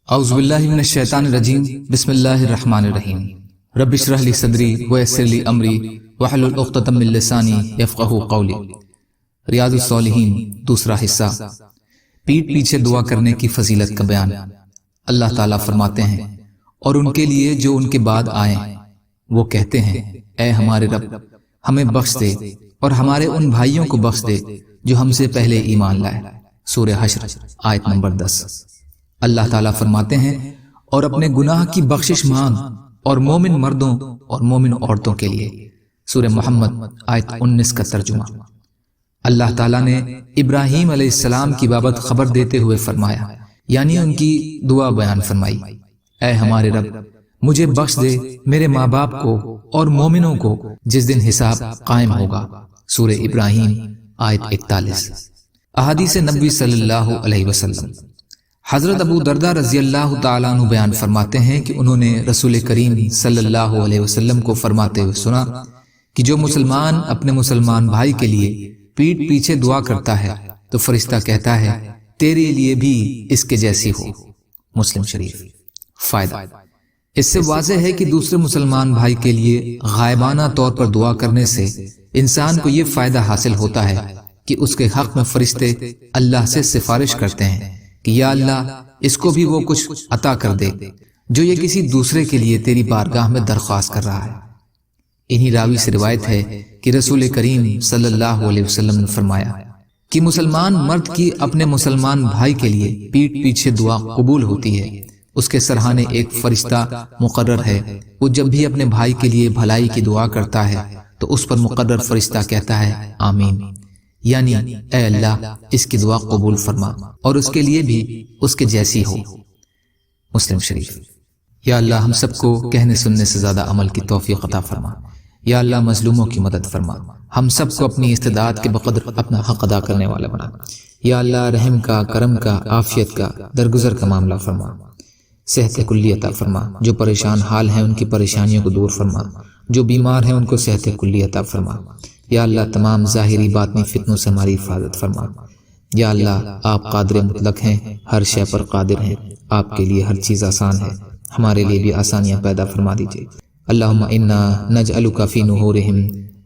اعوذ باللہ من الشیطان الرجیم بسم اللہ الرحمن الرحیم رب اشرح لی صدری ویسر لی امری واحلل عقدۃ من لسانی یفقہوا قولی۔ ریاض الصالحین دوسرا حصہ، پیٹھ پیچھے دعا کرنے کی فضیلت کا بیان۔ اللہ تعالیٰ فرماتے ہیں اور ان کے لیے جو ان کے بعد آئیں وہ کہتے ہیں اے ہمارے رب ہمیں بخش دے اور ہمارے ان بھائیوں کو بخش دے جو ہم سے پہلے ایمان لائے۔ سورہ حشر آیت نمبر 10۔ اللہ تعالیٰ فرماتے ہیں اور اپنے گناہ کی بخشش مانگ اور مومن مردوں اور مومن عورتوں کے لیے۔ سورہ محمد آیت 19 کا ترجمہ۔ اللہ تعالیٰ نے ابراہیم علیہ السلام کی بابت خبر دیتے ہوئے فرمایا، یعنی ان کی دعا بیان فرمائی، اے ہمارے رب مجھے بخش دے، میرے ماں باپ کو اور مومنوں کو جس دن حساب قائم ہوگا۔ سورہ ابراہیم آیت 41۔ احادیث نبوی صلی اللہ علیہ وسلم۔ حضرت ابو درداء رضی اللہ تعالیٰ عنہ بیان فرماتے ہیں کہ انہوں نے رسول کریم صلی اللہ علیہ وسلم کو فرماتے ہوئے سنا کہ جو مسلمان اپنے مسلمان بھائی کے لیے پیٹھ پیچھے دعا کرتا ہے تو فرشتہ کہتا ہے تیرے لیے بھی اس کے جیسی ہو۔ مسلم شریف۔ فائدہ، اس سے واضح ہے کہ دوسرے مسلمان بھائی کے لیے غائبانہ طور پر دعا کرنے سے انسان کو یہ فائدہ حاصل ہوتا ہے کہ اس کے حق میں فرشتے اللہ سے سفارش کرتے ہیں کہ یا اللہ اس کو بھی وہ کچھ عطا کر دے جو یہ کسی دوسرے کے لیے تیری بارگاہ میں درخواست کر رہا ہے۔ انہی راوی سے روایت ہے کہ رسول کریم صلی اللہ علیہ وسلم نے فرمایا کہ مسلمان مرد کی اپنے مسلمان بھائی کے لیے پیٹھ پیچھے دعا قبول ہوتی ہے، اس کے سرہانے ایک فرشتہ مقرر ہے، وہ جب بھی اپنے بھائی کے لیے بھلائی کی دعا کرتا ہے تو اس پر مقرر فرشتہ کہتا ہے آمین، یعنی اے اللہ اس کی دعا قبول فرما اور اس کے لیے بھی اس کے جیسی ہو۔ مسلم شریف۔ یا اللہ ہم سب کو کہنے سننے سے زیادہ عمل کی توفیق عطا فرما۔ یا اللہ مظلوموں کی مدد فرما، ہم سب کو اپنی استطاعت کے بقدر اپنا حق ادا کرنے والا بنا۔ یا اللہ رحم کا، کرم کا، عافیت کا، درگزر کا معاملہ فرما، صحت کلی عطا فرما، جو پریشان حال ہیں ان کی پریشانیوں کو دور فرما، جو بیمار ہیں ان کو صحت کلی عطا فرما۔ یا اللہ تمام ظاہری باطنی فتنوں سے ہماری حفاظت فرما۔ یا اللہ آپ قادر مطلق ہیں، ہر شے پر قادر ہیں، آپ کے لیے ہر چیز آسان ہے، ہمارے لیے بھی آسانیاں پیدا فرما دیجئے۔ اللہم انا نجعلک فی نحورہم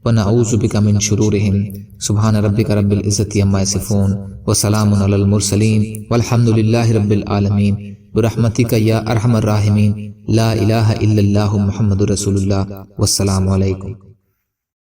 ونعوذ بک من شرورہم۔ سبحان ربک رب العزت عما یصفون وسلام علی المرسلین والحمد للہ رب العالمین برحمتک یا ارحم الراحمین۔ لا الہ الا اللہ محمد رسول اللہ۔ والسلام علیکم۔